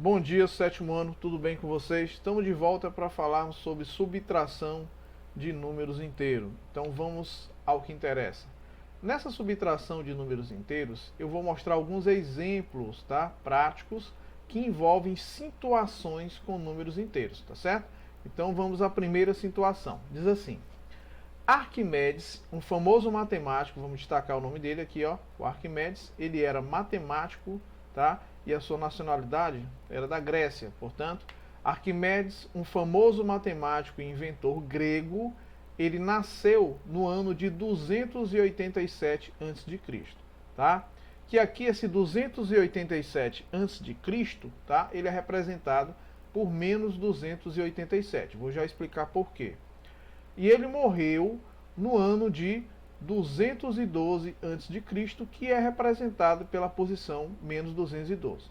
Bom dia, sétimo ano, tudo bem com vocês? Estamos de volta para falarmos sobre subtração de números inteiros. Então vamos ao que interessa. Nessa subtração de números inteiros, eu vou mostrar alguns exemplos, tá, práticos que envolvem situações com números inteiros, tá certo? Então vamos à primeira situação. Diz assim: Arquimedes, um famoso matemático, vamos destacar o nome dele aqui, ó, o Arquimedes, ele era matemático, tá? E a sua nacionalidade era da Grécia. Portanto, Arquimedes, um famoso matemático e inventor grego, ele nasceu no ano de 287 a.C., tá? Que aqui esse 287 a.C., tá? Ele é representado por menos 287. Vou já explicar por quê. E ele morreu no ano de 212 a.C., que é representado pela posição menos 212. O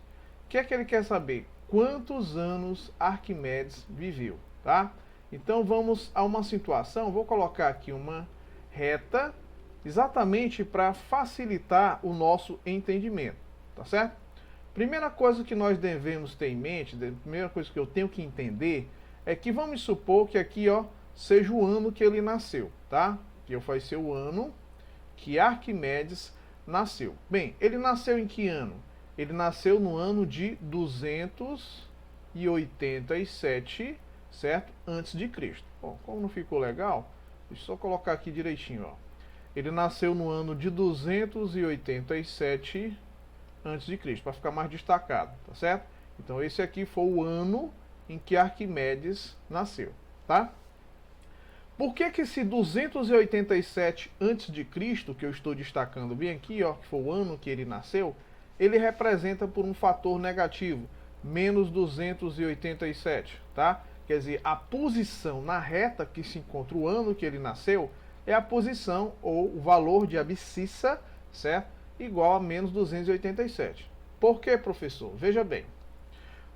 que é que ele quer saber? Quantos anos Arquimedes viveu, tá? Então vamos a uma situação, vou colocar aqui uma reta, exatamente para facilitar o nosso entendimento, tá certo? Primeira coisa que nós devemos ter em mente, a primeira coisa que eu tenho que entender, é que vamos supor que aqui, ó, seja o ano que ele nasceu, tá? Que vai ser o ano que Arquimedes nasceu. Bem, ele nasceu em que ano? Ele nasceu no ano de 287, certo? Antes de Cristo. Bom, como não ficou legal, deixa eu só colocar aqui direitinho, ó. Ele nasceu no ano de 287 antes de Cristo, para ficar mais destacado, tá certo? Então esse aqui foi o ano em que Arquimedes nasceu, tá? Por que esse 287 a.C., que eu estou destacando bem aqui, ó, que foi o ano que ele nasceu, ele representa por um fator negativo, menos 287, tá? Quer dizer, a posição na reta que se encontra o ano que ele nasceu é a posição ou o valor de abscissa, certo? Igual a menos 287. Por que, professor? Veja bem.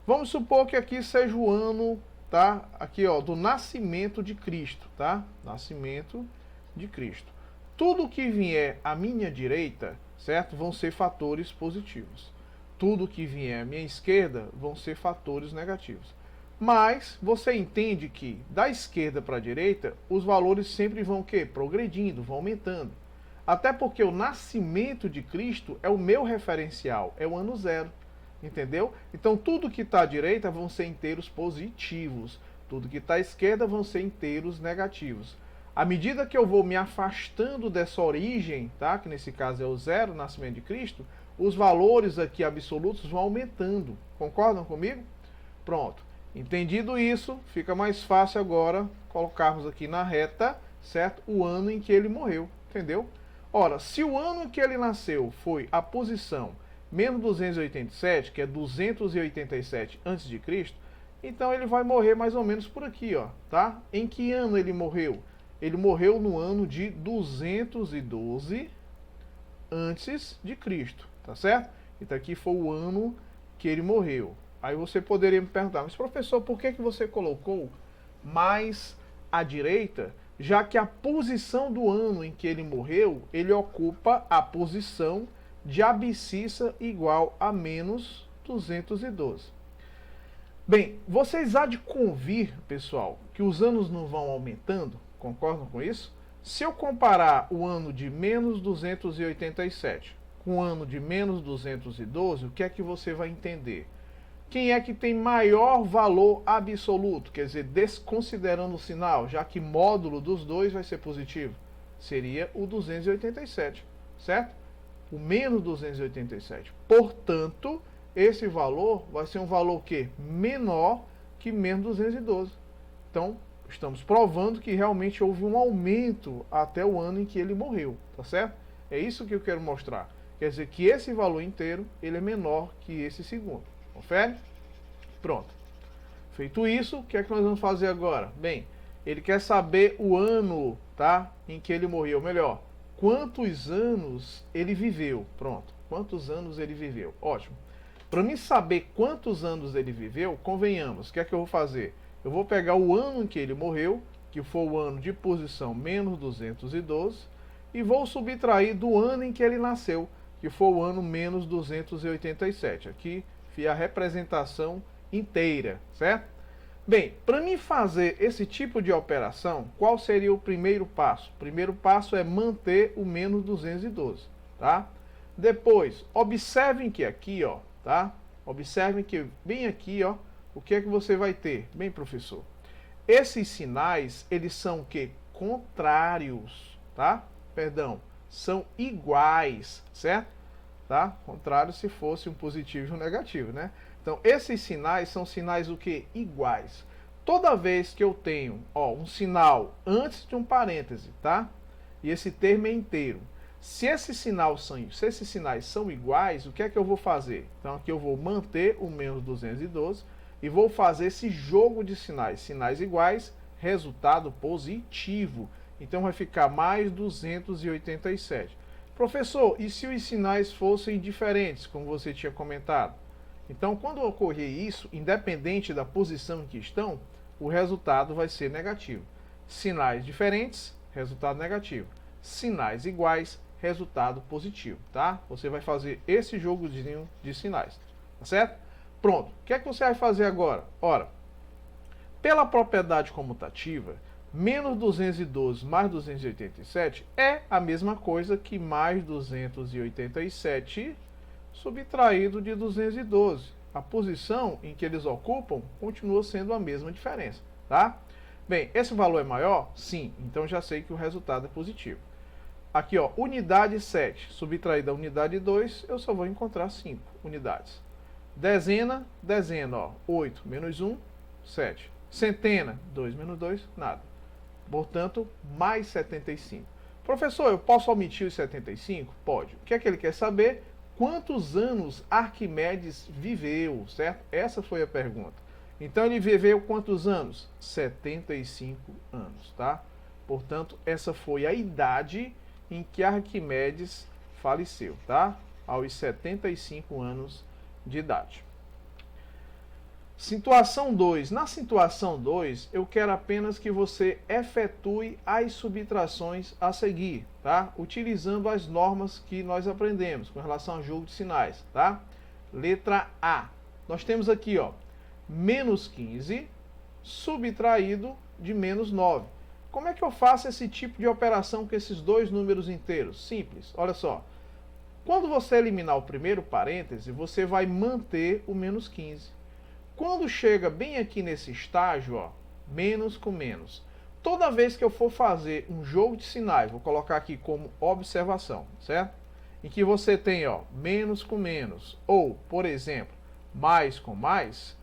Vamos supor que aqui seja o ano, tá? Aqui, ó, do nascimento de Cristo, tá? Nascimento de Cristo. Tudo que vier à minha direita, certo? Vão ser fatores positivos. Tudo que vier à minha esquerda vão ser fatores negativos. Mas você entende que da esquerda para a direita, os valores sempre vão o quê? Progredindo, vão aumentando. Até porque o nascimento de Cristo é o meu referencial, é o ano zero. Entendeu? Então tudo que está à direita vão ser inteiros positivos, tudo que está à esquerda vão ser inteiros negativos. À medida que eu vou me afastando dessa origem, tá? Que nesse caso é o zero, nascimento de Cristo, os valores aqui absolutos vão aumentando. Concordam comigo? Pronto. Entendido isso, fica mais fácil agora colocarmos aqui na reta, certo? O ano em que ele morreu, entendeu? Ora, se o ano em que ele nasceu foi a posição menos 287, que é 287 a.C., então ele vai morrer mais ou menos por aqui, ó, tá? Em que ano ele morreu? Ele morreu no ano de 212 antes de Cristo, tá certo? Então aqui foi o ano que ele morreu. Aí você poderia me perguntar, mas professor, por que você colocou mais à direita, já que a posição do ano em que ele morreu, ele ocupa a posição de abscissa igual a menos 212. Bem, vocês há de convir, pessoal, que os anos não vão aumentando? Concordam com isso? Se eu comparar o ano de menos 287 com o ano de menos 212, o que é que você vai entender? Quem é que tem maior valor absoluto? Quer dizer, desconsiderando o sinal, já que módulo dos dois vai ser positivo. Seria o 287, certo? O menos 287. Portanto, esse valor vai ser um valor que menor que menos 212. Então, estamos provando que realmente houve um aumento até o ano em que ele morreu, tá certo? É isso que eu quero mostrar. Quer dizer que esse valor inteiro, ele é menor que esse segundo. Confere? Pronto. Feito isso, o que é que nós vamos fazer agora? Bem, ele quer saber o ano, tá, em que ele morreu. Melhor, quantos anos ele viveu. Pronto. Quantos anos ele viveu? Ótimo. Para mim saber quantos anos ele viveu, convenhamos, o que é que eu vou fazer? Eu vou pegar o ano em que ele morreu, que foi o ano de posição menos 212, e vou subtrair do ano em que ele nasceu, que foi o ano menos 287. Aqui a representação inteira, certo? Bem, para mim fazer esse tipo de operação, qual seria o primeiro passo? O primeiro passo é manter o menos 212, tá? Depois, observem que aqui, ó, tá? Observem que bem aqui, ó, o que é que você vai ter? Bem, professor, esses sinais, eles são o quê? Contrários, tá? Perdão, são iguais, certo? Tá? Contrário se fosse um positivo e um negativo, né? Então, esses sinais são sinais o quê? Iguais. Toda vez que eu tenho, ó, um sinal antes de um parêntese, tá? E esse termo é inteiro. Se esses sinais são iguais, o que é que eu vou fazer? Então, aqui eu vou manter o menos 212 e vou fazer esse jogo de sinais. Sinais iguais, resultado positivo. Então, vai ficar mais 287. Professor, e se os sinais fossem diferentes, como você tinha comentado? Então, quando ocorrer isso, independente da posição em que estão, o resultado vai ser negativo. Sinais diferentes, resultado negativo. Sinais iguais, resultado positivo, tá? Você vai fazer esse jogozinho de sinais, tá certo? Pronto. O que é que você vai fazer agora? Ora, pela propriedade comutativa, menos 212 mais 287 é a mesma coisa que mais 287 subtraído de 212. A posição em que eles ocupam continua sendo a mesma diferença, tá? Bem, esse valor é maior? Sim, então já sei que o resultado é positivo. Aqui, ó, unidade 7, subtraída da unidade 2, eu só vou encontrar 5 unidades. Dezena, ó, 8 menos 1, 7. Centena, 2 menos 2, nada. Portanto, mais 75. Professor, eu posso omitir os 75? Pode. O que é que ele quer saber? Quantos anos Arquimedes viveu, certo? Essa foi a pergunta. Então, ele viveu quantos anos? 75 anos, tá? Portanto, essa foi a idade em que Arquimedes faleceu, tá? Aos 75 anos de idade. Situação 2. Na situação 2, eu quero apenas que você efetue as subtrações a seguir, tá? Utilizando as normas que nós aprendemos com relação ao jogo de sinais, tá? Letra A. Nós temos aqui, ó, menos 15 subtraído de menos 9. Como é que eu faço esse tipo de operação com esses dois números inteiros? Simples, olha só. Quando você eliminar o primeiro parêntese, você vai manter o menos 15. Quando chega bem aqui nesse estágio, ó, menos com menos, toda vez que eu for fazer um jogo de sinais, vou colocar aqui como observação, certo? Em que você tem, ó, menos com menos, ou, por exemplo, mais com mais,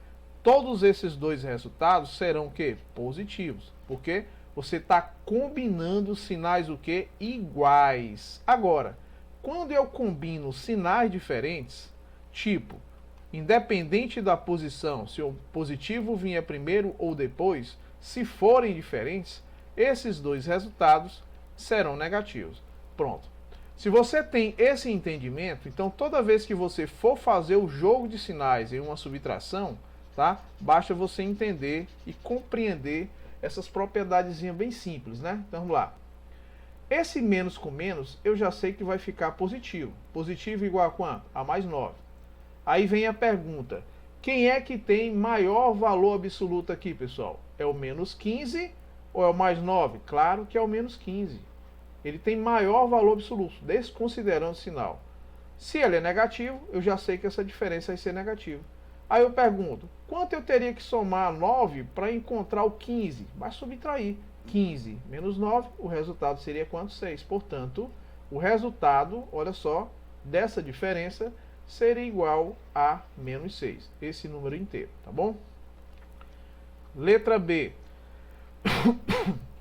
todos esses dois resultados serão o quê? Positivos, porque você está combinando sinais o quê? Iguais. Agora, quando eu combino sinais diferentes, tipo, independente da posição, se o positivo vinha primeiro ou depois, se forem diferentes, esses dois resultados serão negativos. Pronto. Se você tem esse entendimento, então toda vez que você for fazer o jogo de sinais em uma subtração, tá? Basta você entender e compreender essas propriedades bem simples, né? Então vamos lá. Esse menos com menos, eu já sei que vai ficar positivo. Positivo igual a quanto? A mais 9. Aí vem a pergunta, quem é que tem maior valor absoluto aqui, pessoal? É o menos 15 ou é o mais 9? Claro que é o menos 15. Ele tem maior valor absoluto, desconsiderando o sinal. Se ele é negativo, eu já sei que essa diferença vai ser negativa. Aí eu pergunto, quanto eu teria que somar 9 para encontrar o 15? Vai subtrair. 15 menos 9, o resultado seria quanto? 6. Portanto, o resultado, olha só, dessa diferença seria igual a menos 6. Esse número inteiro, tá bom? Letra B.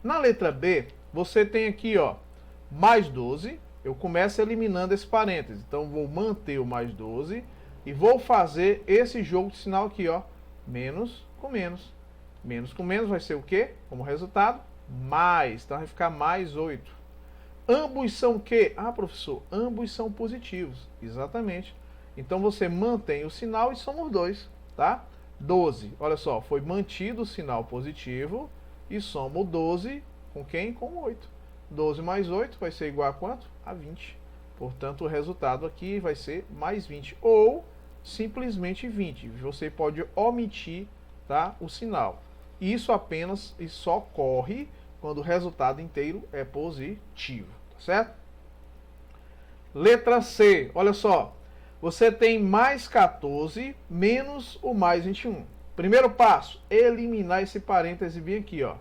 Na letra B, você tem aqui, ó, mais 12. Eu começo eliminando esse parêntese. Então, vou manter o mais 12 e vou fazer esse jogo de sinal aqui, ó, menos com menos. Menos com menos vai ser o quê? Como resultado, mais. Então, vai ficar mais 8. Ambos são o quê? Ah, professor, ambos são positivos. Exatamente. Então, você mantém o sinal e soma os dois, tá? 12, olha só, foi mantido o sinal positivo e soma o 12 com quem? Com 8. 12 mais 8 vai ser igual a quanto? A 20. Portanto, o resultado aqui vai ser mais 20. Ou, simplesmente 20. Você pode omitir, tá, o sinal. Isso apenas e só ocorre quando o resultado inteiro é positivo, tá certo? Letra C, olha só. Você tem mais 14 menos o mais 21. Primeiro passo, eliminar esse parêntese bem aqui, ó.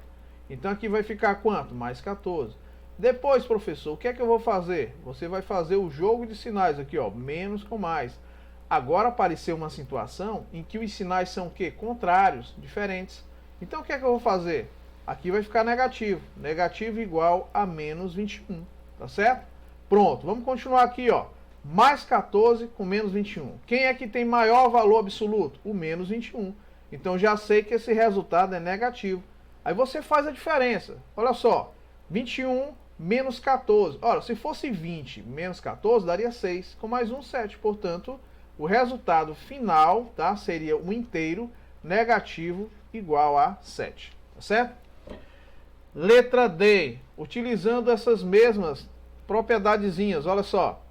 Então aqui vai ficar quanto? Mais 14. Depois, professor, o que é que eu vou fazer? Você vai fazer o jogo de sinais aqui, ó, menos com mais. Agora apareceu uma situação em que os sinais são o quê? Contrários, diferentes. Então o que é que eu vou fazer? Aqui vai ficar negativo. Negativo igual a menos 21, tá certo? Pronto, vamos continuar aqui, ó. Mais 14 com menos 21. Quem é que tem maior valor absoluto? O menos 21. Então já sei que esse resultado é negativo. Aí você faz a diferença. Olha só, 21 menos 14. Olha, se fosse 20 menos 14, daria 6. Com mais um, 7. Portanto, o resultado final, tá, seria um inteiro negativo igual a 7. Tá certo? Letra D. Utilizando essas mesmas propriedadezinhas, olha só.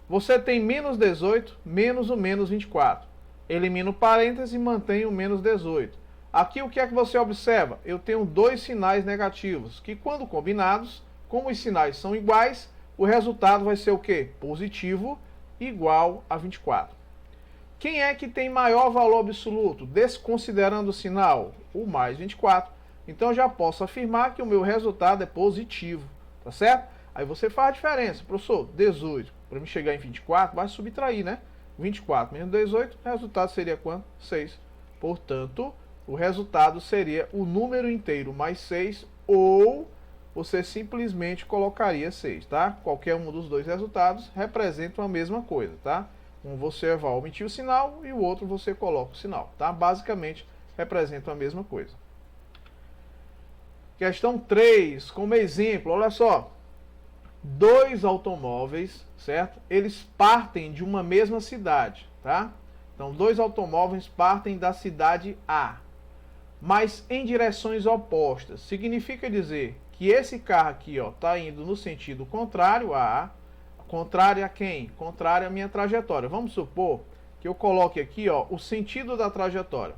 Você tem menos 18 menos o menos 24. Elimina o parêntese e mantém o menos 18. Aqui o que é que você observa? Eu tenho dois sinais negativos, que quando combinados, como os sinais são iguais, o resultado vai ser o quê? Positivo, igual a 24. Quem é que tem maior valor absoluto? Desconsiderando o sinal, o mais 24. Então já posso afirmar que o meu resultado é positivo, tá certo? Aí você faz a diferença, professor, 18. Para me chegar em 24, vai subtrair, né? 24 menos 18, o resultado seria quanto? 6. Portanto, o resultado seria o número inteiro mais 6, ou você simplesmente colocaria 6, tá? Qualquer um dos dois resultados representa a mesma coisa, tá? Um você vai omitir o sinal e o outro você coloca o sinal, tá? Basicamente, representam a mesma coisa. Questão 3, como exemplo, olha só. Dois automóveis, certo? Eles partem de uma mesma cidade, tá? Então, dois automóveis partem da cidade A, mas em direções opostas. Significa dizer que esse carro aqui, ó, tá indo no sentido contrário a A. Contrário a quem? Contrário à minha trajetória. Vamos supor que eu coloque aqui, ó, o sentido da trajetória.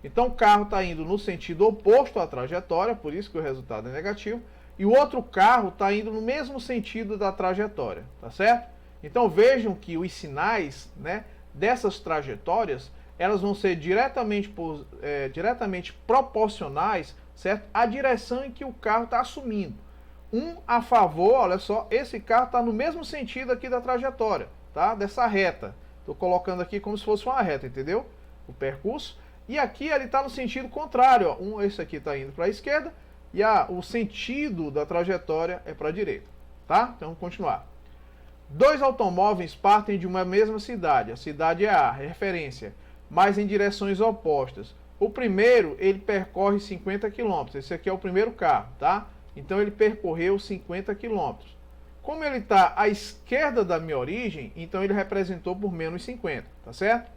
Então, o carro está indo no sentido oposto à trajetória, por isso que o resultado é negativo. E o outro carro está indo no mesmo sentido da trajetória, tá certo? Então vejam que os sinais, né, dessas trajetórias, elas vão ser diretamente proporcionais, certo, à direção em que o carro está assumindo. Um a favor, olha só, esse carro está no mesmo sentido aqui da trajetória, tá? Dessa reta. Estou colocando aqui como se fosse uma reta, entendeu? O percurso. E aqui ele está no sentido contrário, ó. Esse aqui está indo para a esquerda. E o sentido da trajetória é para a direita, tá? Então, vamos continuar. Dois automóveis partem de uma mesma cidade. A cidade é A, referência, mas em direções opostas. O primeiro, ele percorre 50 km. Esse aqui é o primeiro carro, tá? Então, ele percorreu 50 km. Como ele está à esquerda da minha origem, então ele representou por menos 50, tá certo?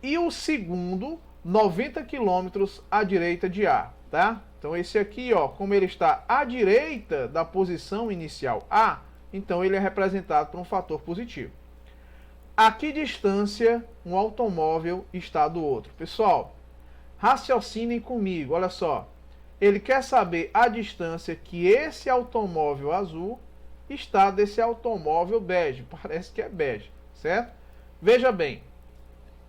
E o segundo, 90 km à direita de A. Tá? Então esse aqui, ó, como ele está à direita da posição inicial A, então ele é representado por um fator positivo. A que distância um automóvel está do outro? Pessoal, raciocinem comigo, olha só. Ele quer saber a distância que esse automóvel azul está desse automóvel bege. Parece que é bege, certo? Veja bem,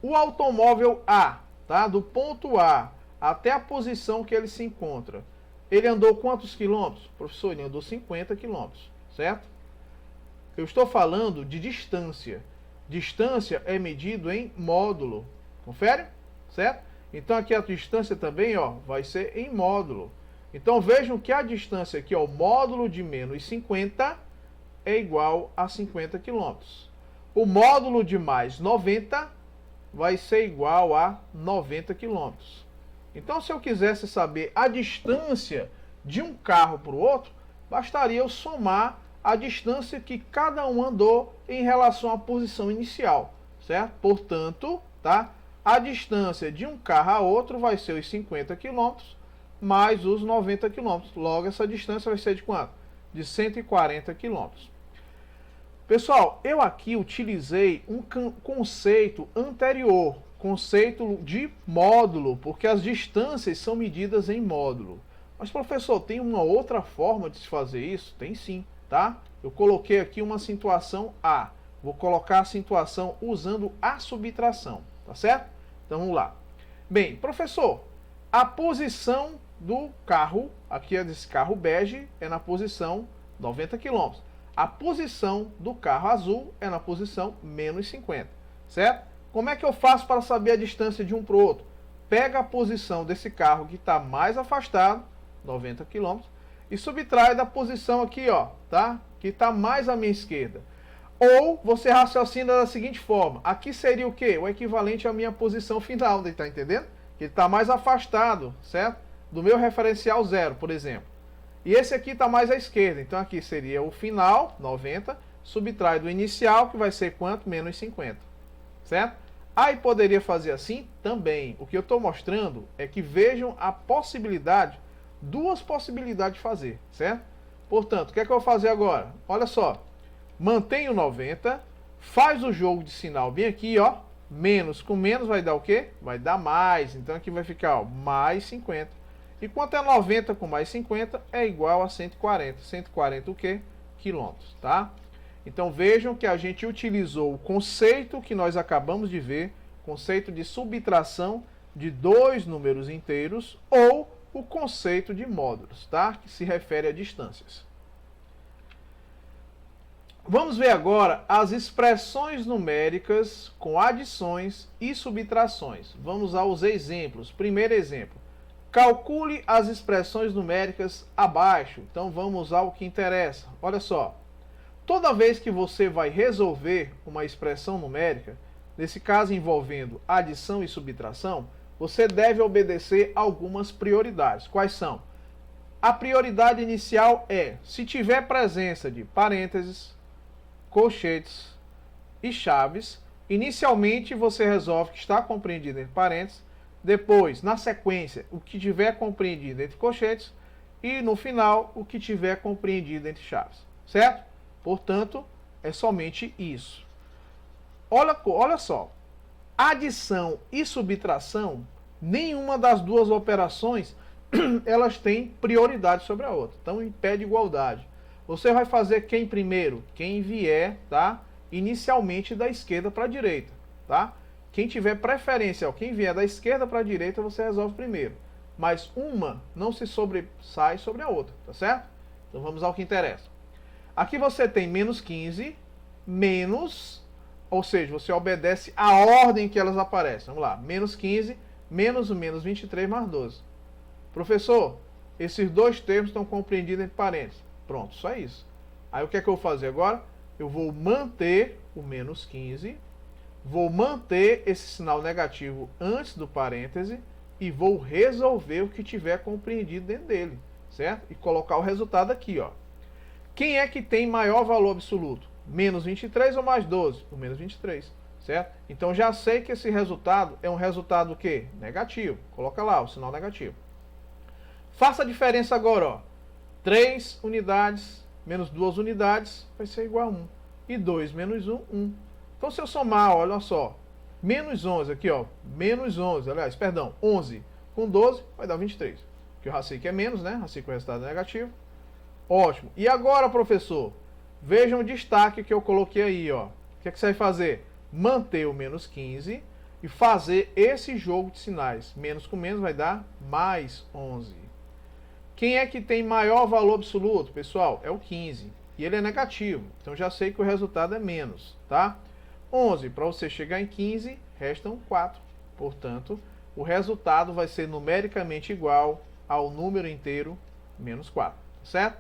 o automóvel A, tá? Do ponto A até a posição que ele se encontra, ele andou quantos quilômetros? Professor, ele andou 50 quilômetros, certo? Eu estou falando de distância. Distância é medido em módulo. Confere? Certo? Então aqui a distância também, ó, vai ser em módulo. Então vejam que a distância aqui, ó, o módulo de menos 50 é igual a 50 quilômetros. O módulo de mais 90 vai ser igual a 90 quilômetros. Então, se eu quisesse saber a distância de um carro para o outro, bastaria eu somar a distância que cada um andou em relação à posição inicial, certo? Portanto, tá? A distância de um carro a outro vai ser os 50 km mais os 90 km. Logo, essa distância vai ser de quanto? De 140 km. Pessoal, eu aqui utilizei um conceito anterior, conceito de módulo, porque as distâncias são medidas em módulo. Mas, professor, tem uma outra forma de se fazer isso? Tem sim, tá? Eu coloquei aqui uma situação A. Vou colocar a situação usando a subtração, tá certo? Então, vamos lá. Bem, professor, a posição do carro, aqui é desse carro bege, é na posição 90 km. A posição do carro azul é na posição menos 50, certo? Como é que eu faço para saber a distância de um para o outro? Pega a posição desse carro que está mais afastado, 90 km, e subtrai da posição aqui, ó, tá? Que está mais à minha esquerda. Ou você raciocina da seguinte forma, aqui seria o quê? O equivalente à minha posição final, tá entendendo? Que ele está mais afastado, certo? Do meu referencial zero, por exemplo. E esse aqui está mais à esquerda, então aqui seria o final, 90, subtrai do inicial, que vai ser quanto? Menos 50, certo? Aí poderia fazer assim também. O que eu estou mostrando é que vejam a possibilidade, duas possibilidades de fazer, certo? Portanto, o que é que eu vou fazer agora? Olha só, mantenho 90, faz o jogo de sinal bem aqui, ó, menos com menos vai dar o quê? Vai dar mais, então aqui vai ficar, ó, mais 50. E quanto é 90 com mais 50 é igual a 140. 140 o quê? Quilômetros, tá? Então vejam que a gente utilizou o conceito que nós acabamos de ver, conceito de subtração de dois números inteiros, ou o conceito de módulos, tá? Que se refere a distâncias. Vamos ver agora as expressões numéricas com adições e subtrações. Vamos aos exemplos. Primeiro exemplo. Calcule as expressões numéricas abaixo. Então vamos ao que interessa. Olha só. Toda vez que você vai resolver uma expressão numérica, nesse caso envolvendo adição e subtração, você deve obedecer algumas prioridades. Quais são? A prioridade inicial é, se tiver presença de parênteses, colchetes e chaves, inicialmente você resolve que está compreendido entre parênteses, depois, na sequência, o que tiver compreendido entre colchetes e, no final, o que tiver compreendido entre chaves, certo? Portanto, é somente isso. Olha só, adição e subtração, nenhuma das duas operações, elas têm prioridade sobre a outra, então impede igualdade. Você vai fazer quem primeiro? Quem vier, tá? Inicialmente da esquerda para a direita, tá? Quem tiver preferência, quem vier da esquerda para a direita, você resolve primeiro. Mas uma não se sobressai sobre a outra, tá certo? Então vamos ao que interessa. Aqui você tem menos 15, menos, ou seja, você obedece a ordem que elas aparecem. Vamos lá, menos 15, menos o menos 23 mais 12. Professor, esses dois termos estão compreendidos entre parênteses. Pronto, só isso. Aí o que é que eu vou fazer agora? Eu vou manter o menos 15, vou manter esse sinal negativo antes do parêntese e vou resolver o que tiver compreendido dentro dele, certo? E colocar o resultado aqui, ó. Quem é que tem maior valor absoluto? Menos 23 ou mais 12? O menos 23, certo? Então já sei que esse resultado é um resultado o quê? Negativo. Coloca lá o sinal negativo. Faça a diferença agora, ó. 3 unidades menos 2 unidades vai ser igual a 1. E 2 menos 1, 1. Então se eu somar, olha só, menos 11 aqui, ó, menos 11, aliás, perdão, 11 com 12 vai dar 23. Porque o racículo é menos, né? Racículo é resultado negativo. Ótimo. E agora, professor, vejam o destaque que eu coloquei aí, ó. O que é que você vai fazer? Manter o menos 15 e fazer esse jogo de sinais. Menos com menos vai dar mais 11. Quem é que tem maior valor absoluto, pessoal? É o 15. E ele é negativo. Então já sei que o resultado é menos, tá? 11, para você chegar em 15, restam 4. Portanto, o resultado vai ser numericamente igual ao número inteiro menos 4, certo?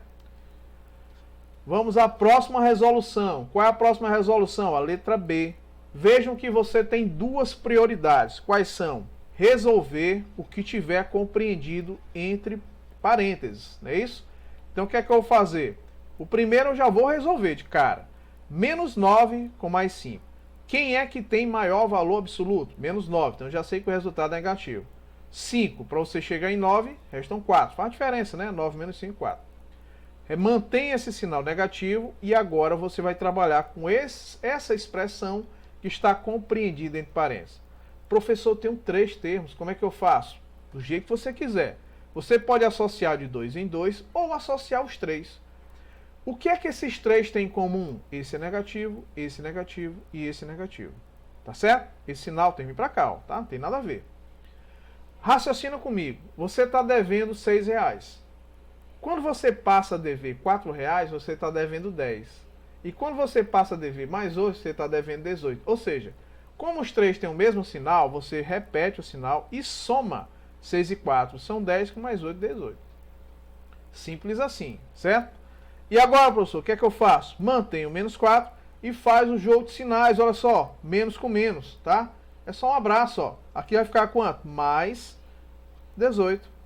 Vamos à próxima resolução. Qual é a próxima resolução? A letra B. Vejam que você tem duas prioridades. Quais são? Resolver o que tiver compreendido entre parênteses, não é isso? Então o que é que eu vou fazer? O primeiro eu já vou resolver de cara. Menos 9 com mais 5. Quem é que tem maior valor absoluto? Menos 9, então eu já sei que o resultado é negativo. 5, para você chegar em 9, restam 4. Faz diferença, né? 9 menos 5, 4. Mantém esse sinal negativo e agora você vai trabalhar com essa expressão que está compreendida entre parênteses. Professor, eu tenho 3 termos, como é que eu faço? Do jeito que você quiser. Você pode associar de 2 em 2 ou associar os 3. O que é que esses 3 têm em comum? Esse é negativo e esse negativo. Tá certo? Esse sinal tem que vir para cá, ó, tá? Não tem nada a ver. Raciocina comigo. Você está devendo R$6. Quando você passa a dever R$4, você está devendo 10. E quando você passa a dever mais 8, você está devendo 18. Ou seja, como os 3 têm o mesmo sinal, você repete o sinal e soma 6 e 4. São 10 com mais 8, 18. Simples assim, certo? E agora, professor, o que é que eu faço? Mantenho o menos 4 e faz o jogo de sinais. Olha só, menos com menos, tá? É só um abraço, ó. Aqui vai ficar quanto? Mais 18.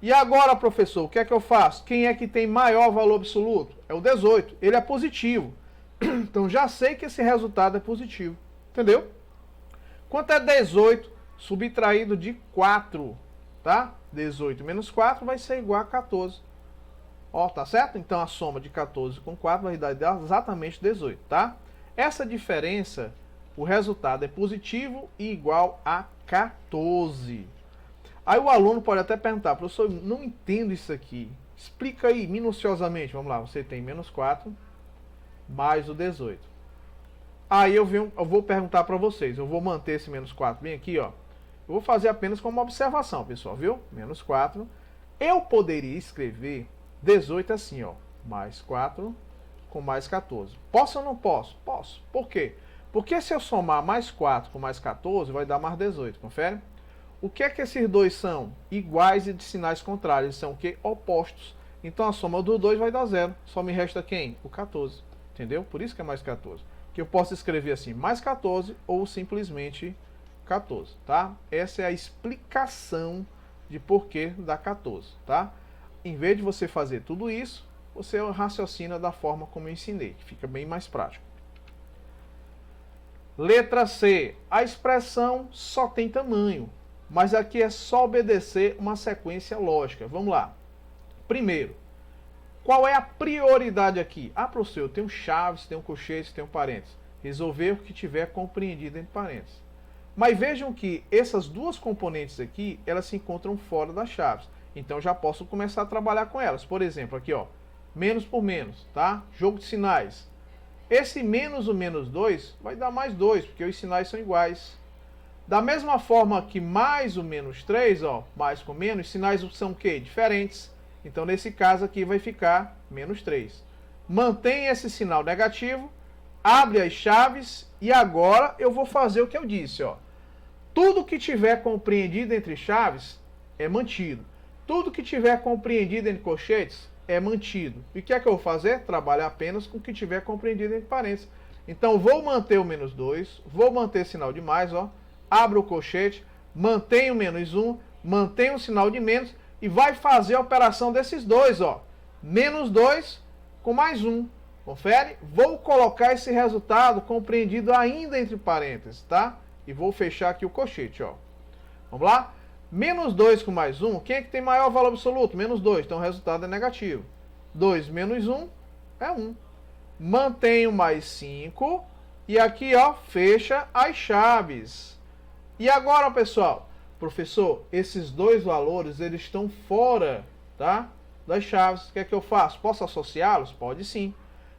E agora, professor, o que é que eu faço? Quem é que tem maior valor absoluto? É o 18. Ele é positivo. Então já sei que esse resultado é positivo. Entendeu? Quanto é 18 subtraído de 4? Tá? 18 menos 4 vai ser igual a 14. Ó, tá certo? Então a soma de 14 com 4 vai dar exatamente 18, tá? Essa diferença, o resultado é positivo e igual a 14. Aí o aluno pode até perguntar, professor, eu não entendo isso aqui. Explica aí minuciosamente. Vamos lá, você tem menos 4 mais o 18. Aí eu vou perguntar para vocês, eu vou manter esse menos 4 bem aqui, ó. Eu vou fazer apenas como observação, pessoal, viu? Menos 4. Eu poderia escrever 18 assim, ó. Mais 4 com mais 14. Posso ou não posso? Posso. Por quê? Porque se eu somar mais 4 com mais 14, vai dar mais 18, confere? O que é que esses dois são? Iguais e de sinais contrários. Eles são o quê? Opostos. Então a soma dos dois vai dar 0. Só me resta quem? O 14. Entendeu? Por isso que é mais 14. Que eu posso escrever assim, mais 14 ou simplesmente 14, tá? Essa é a explicação de porquê dá 14, tá? Em vez de você fazer tudo isso, você raciocina da forma como eu ensinei, que fica bem mais prático. Letra C. A expressão só tem tamanho. Mas aqui é só obedecer uma sequência lógica. Vamos lá. Primeiro, qual é a prioridade aqui? Ah, professor, eu tenho chaves, tenho colchetes, tenho parênteses. Resolver o que tiver compreendido entre parênteses. Mas vejam que essas duas componentes aqui, elas se encontram fora das chaves. Então já posso começar a trabalhar com elas. Por exemplo, aqui, ó, menos por menos, tá? Jogo de sinais. Esse menos o menos 2 vai dar mais 2, porque os sinais são iguais. Da mesma forma que mais o menos 3, ó, mais com menos, sinais são o quê? Diferentes. Então, nesse caso aqui vai ficar menos 3. Mantém esse sinal negativo, abre as chaves e agora eu vou fazer o que eu disse, ó. Tudo que tiver compreendido entre chaves é mantido. Tudo que tiver compreendido entre colchetes é mantido. E o que é que eu vou fazer? Trabalhar apenas com o que tiver compreendido entre parênteses. Então, vou manter o menos 2, vou manter sinal de mais, ó. Abre o colchete, mantém o menos 1, mantém o sinal de menos e vai fazer a operação desses dois, ó. Menos 2 com mais 1. Confere? Vou colocar esse resultado compreendido ainda entre parênteses, tá? E vou fechar aqui o colchete, ó. Vamos lá? Menos 2 com mais 1, quem é que tem maior valor absoluto? Menos 2, então o resultado é negativo. 2 menos 1 é 1. Mantenho mais 5 e aqui, ó, fecha as chaves. E agora, pessoal, professor, esses dois valores, eles estão fora, tá, das chaves. O que é que eu faço? Posso associá-los? Pode sim.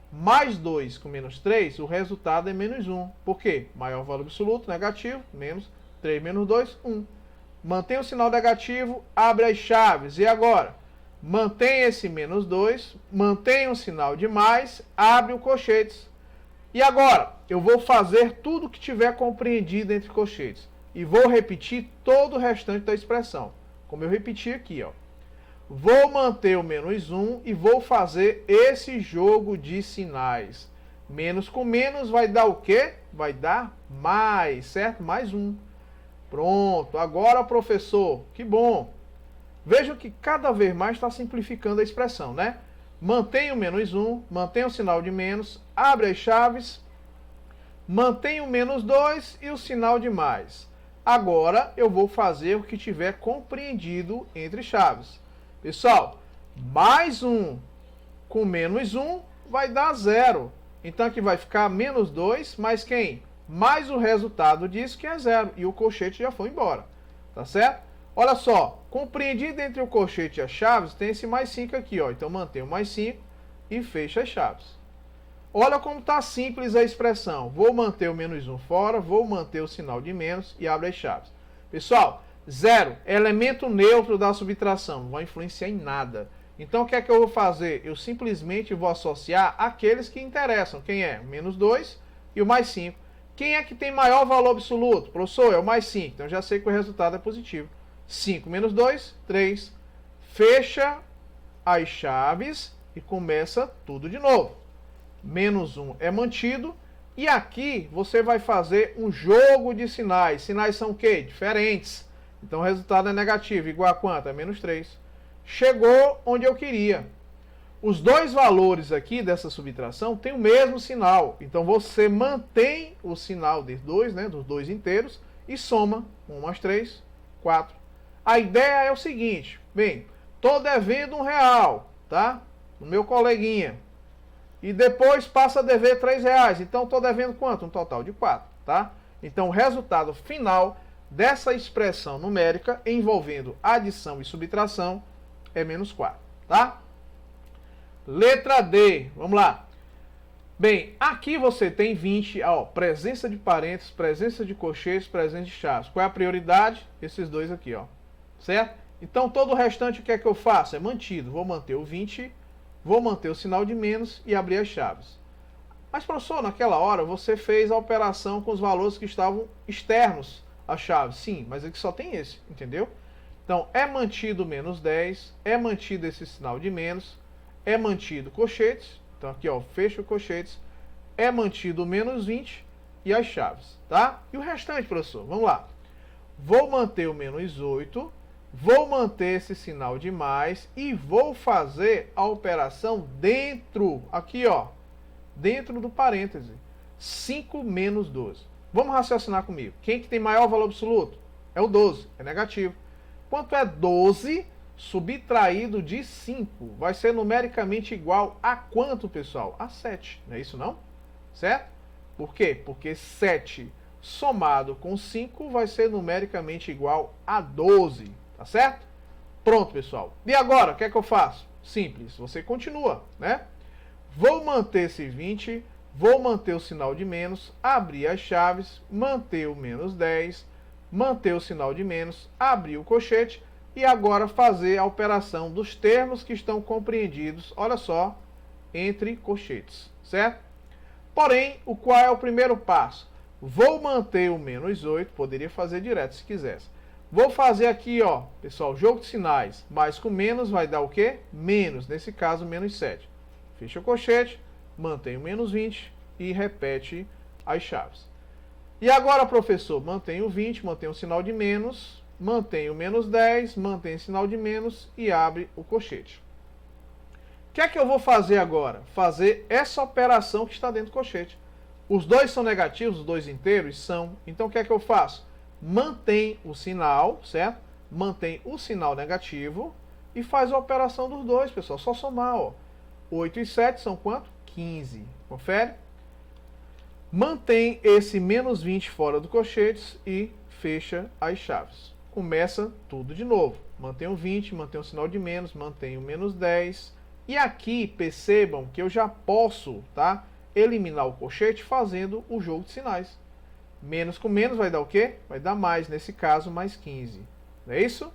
Mais 2 com menos 3, o resultado é menos 1. Por quê? Maior valor absoluto, negativo, menos 3 menos 2, 1. Mantém o sinal negativo, abre as chaves. E agora? Mantém esse menos 2, mantém o sinal de mais, abre o colchetes. E agora? Eu vou fazer tudo que tiver compreendido entre colchetes. E vou repetir todo o restante da expressão. Como eu repeti aqui, ó. Vou manter o menos 1 e vou fazer esse jogo de sinais. Menos com menos vai dar o quê? Vai dar mais, certo? Mais 1. Pronto. Agora, professor, que bom. Vejam que cada vez mais está simplificando a expressão, né? Mantém o menos 1, mantém o sinal de menos, abre as chaves, mantém o menos 2 e o sinal de mais. Agora eu vou fazer o que tiver compreendido entre chaves. Pessoal, mais 1 com menos 1 vai dar 0. Então aqui vai ficar menos 2, mais quem? Mais o resultado disso, que é 0. E o colchete já foi embora. Tá certo? Olha só, compreendido entre o colchete e as chaves, tem esse mais 5 aqui, ó. Então mantém o mais 5 e fecha as chaves. Olha como está simples a expressão. Vou manter o menos 1 fora, vou manter o sinal de menos e abre as chaves. Pessoal, 0 é elemento neutro da subtração, não vai influenciar em nada. Então o que é que eu vou fazer? Eu simplesmente vou associar aqueles que interessam. Quem é? O menos 2 e o mais 5. Quem é que tem maior valor absoluto? Professor, é o mais 5. Então já sei que o resultado é positivo. 5 menos 2, 3. Fecha as chaves e começa tudo de novo. Menos 1 é mantido. E aqui você vai fazer um jogo de sinais. Sinais são o quê? Diferentes. Então o resultado é negativo. Igual a quanto? É menos 3. Chegou onde eu queria. Os dois valores aqui dessa subtração têm o mesmo sinal. Então você mantém o sinal de 2, né, dos dois inteiros, e soma 1 mais 3, 4. A ideia é o seguinte. Bem, estou devendo R$1, tá? No meu coleguinha. E depois passa a dever R$3. Então estou devendo quanto? Um total de 4, tá? Então o resultado final dessa expressão numérica envolvendo adição e subtração é menos 4, tá? Letra D, vamos lá. Bem, aqui você tem 20, ó, presença de parênteses, presença de colchetes, presença de chaves. Qual é a prioridade? Esses dois aqui, ó. Certo? Então todo o restante o que é que eu faço? É mantido. Vou manter o 20, vou manter o sinal de menos e abrir as chaves. Mas, professor, naquela hora você fez a operação com os valores que estavam externos à chave. Sim, mas aqui só tem esse, entendeu? Então, é mantido menos 10, é mantido esse sinal de menos, é mantido colchetes. Então, aqui, ó, fecha o colchetes. É mantido menos 20 e as chaves, tá? E o restante, professor? Vamos lá. Vou manter o menos 8, vou manter esse sinal de mais e vou fazer a operação dentro, aqui, ó, dentro do parêntese. 5 menos 12. Vamos raciocinar comigo. Quem que tem maior valor absoluto? É o 12, é negativo. Quanto é 12 subtraído de 5? Vai ser numericamente igual a quanto, pessoal? A 7, não é isso não? Certo? Por quê? Porque 7 somado com 5 vai ser numericamente igual a 12, tá certo? Pronto, pessoal. E agora, o que é que eu faço? Simples, você continua, né? Vou manter esse 20, vou manter o sinal de menos, abrir as chaves, manter o menos 10, manter o sinal de menos, abrir o colchete e agora fazer a operação dos termos que estão compreendidos, olha só, entre colchetes, certo? Porém, qual é o primeiro passo? Vou manter o menos 8, poderia fazer direto se quisesse. Vou fazer aqui, ó, pessoal, jogo de sinais, mais com menos vai dar o quê? Menos, nesse caso, menos 7. Fecha o colchete, mantém o menos 20 e repete as chaves. E agora, professor, mantém o 20, mantém o sinal de menos, mantém o menos 10, mantém o sinal de menos e abre o colchete. O que é que eu vou fazer agora? Fazer essa operação que está dentro do colchete. Os dois são negativos, os dois inteiros são. Então o que é que eu faço? Mantém o sinal, certo? Mantém o sinal negativo e faz a operação dos dois, pessoal. Só somar, ó. 8 e 7 são quanto? 15. Confere? Mantém esse menos 20 fora do colchete e fecha as chaves. Começa tudo de novo. Mantém o 20, mantém o sinal de menos, mantém o menos 10. E aqui, percebam que eu já posso, tá, eliminar o colchete fazendo o jogo de sinais. Menos com menos vai dar o quê? Vai dar mais, nesse caso, mais 15. Não é isso?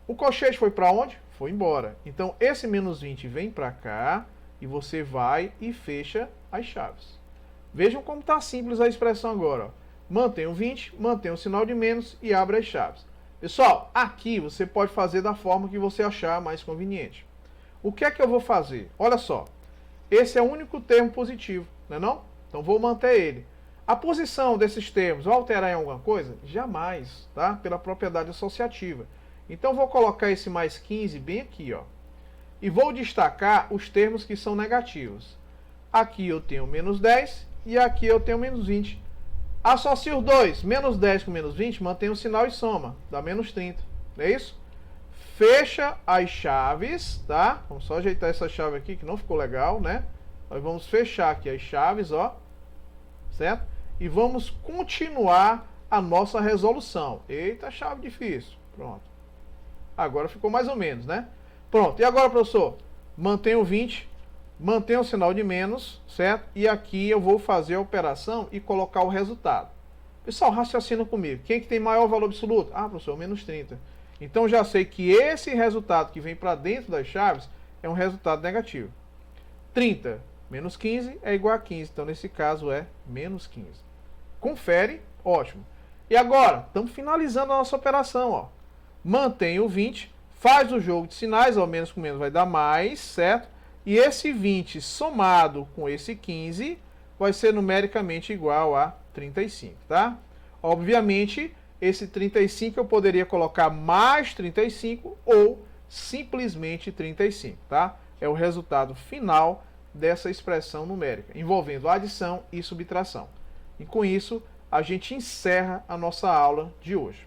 O colchete foi para onde? Foi embora. Então, esse menos 20 vem para cá e você vai e fecha as chaves. Vejam como está simples a expressão agora. Ó. Mantém o 20, mantém o sinal de menos e abre as chaves. Pessoal, aqui você pode fazer da forma que você achar mais conveniente. O que é que eu vou fazer? Olha só. Esse é o único termo positivo, não é não? Então, vou manter ele. A posição desses termos vai alterar em alguma coisa? Jamais, tá? Pela propriedade associativa. Então, vou colocar esse mais 15 bem aqui, ó. E vou destacar os termos que são negativos. Aqui eu tenho menos 10 e aqui eu tenho menos 20. Associo os dois. Menos 10 com menos 20, mantém o sinal e soma. Dá menos 30. Não é isso? fecha as chaves, tá? Vamos só ajeitar essa chave aqui que não ficou legal, né? Nós vamos fechar aqui as chaves, ó. Certo? E vamos continuar a nossa resolução. Eita, chave difícil. Pronto. Agora ficou mais ou menos, né? Pronto. E agora, professor? Mantenha o 20, mantenha o sinal de menos, certo? E aqui eu vou fazer a operação e colocar o resultado. Pessoal, raciocina comigo. Quem que tem maior valor absoluto? Ah, professor, menos 30. Então já sei que esse resultado que vem para dentro das chaves é um resultado negativo. 30 menos 15 é igual a 15. Então, nesse caso, é menos 15. Confere, ótimo. E agora, estamos finalizando a nossa operação, ó. Mantém o 20, faz o jogo de sinais, ao menos com menos vai dar mais, certo? E esse 20 somado com esse 15 vai ser numericamente igual a 35, tá? Obviamente, esse 35 eu poderia colocar mais 35 ou simplesmente 35, tá? É o resultado final dessa expressão numérica, envolvendo adição e subtração. E com isso, a gente encerra a nossa aula de hoje.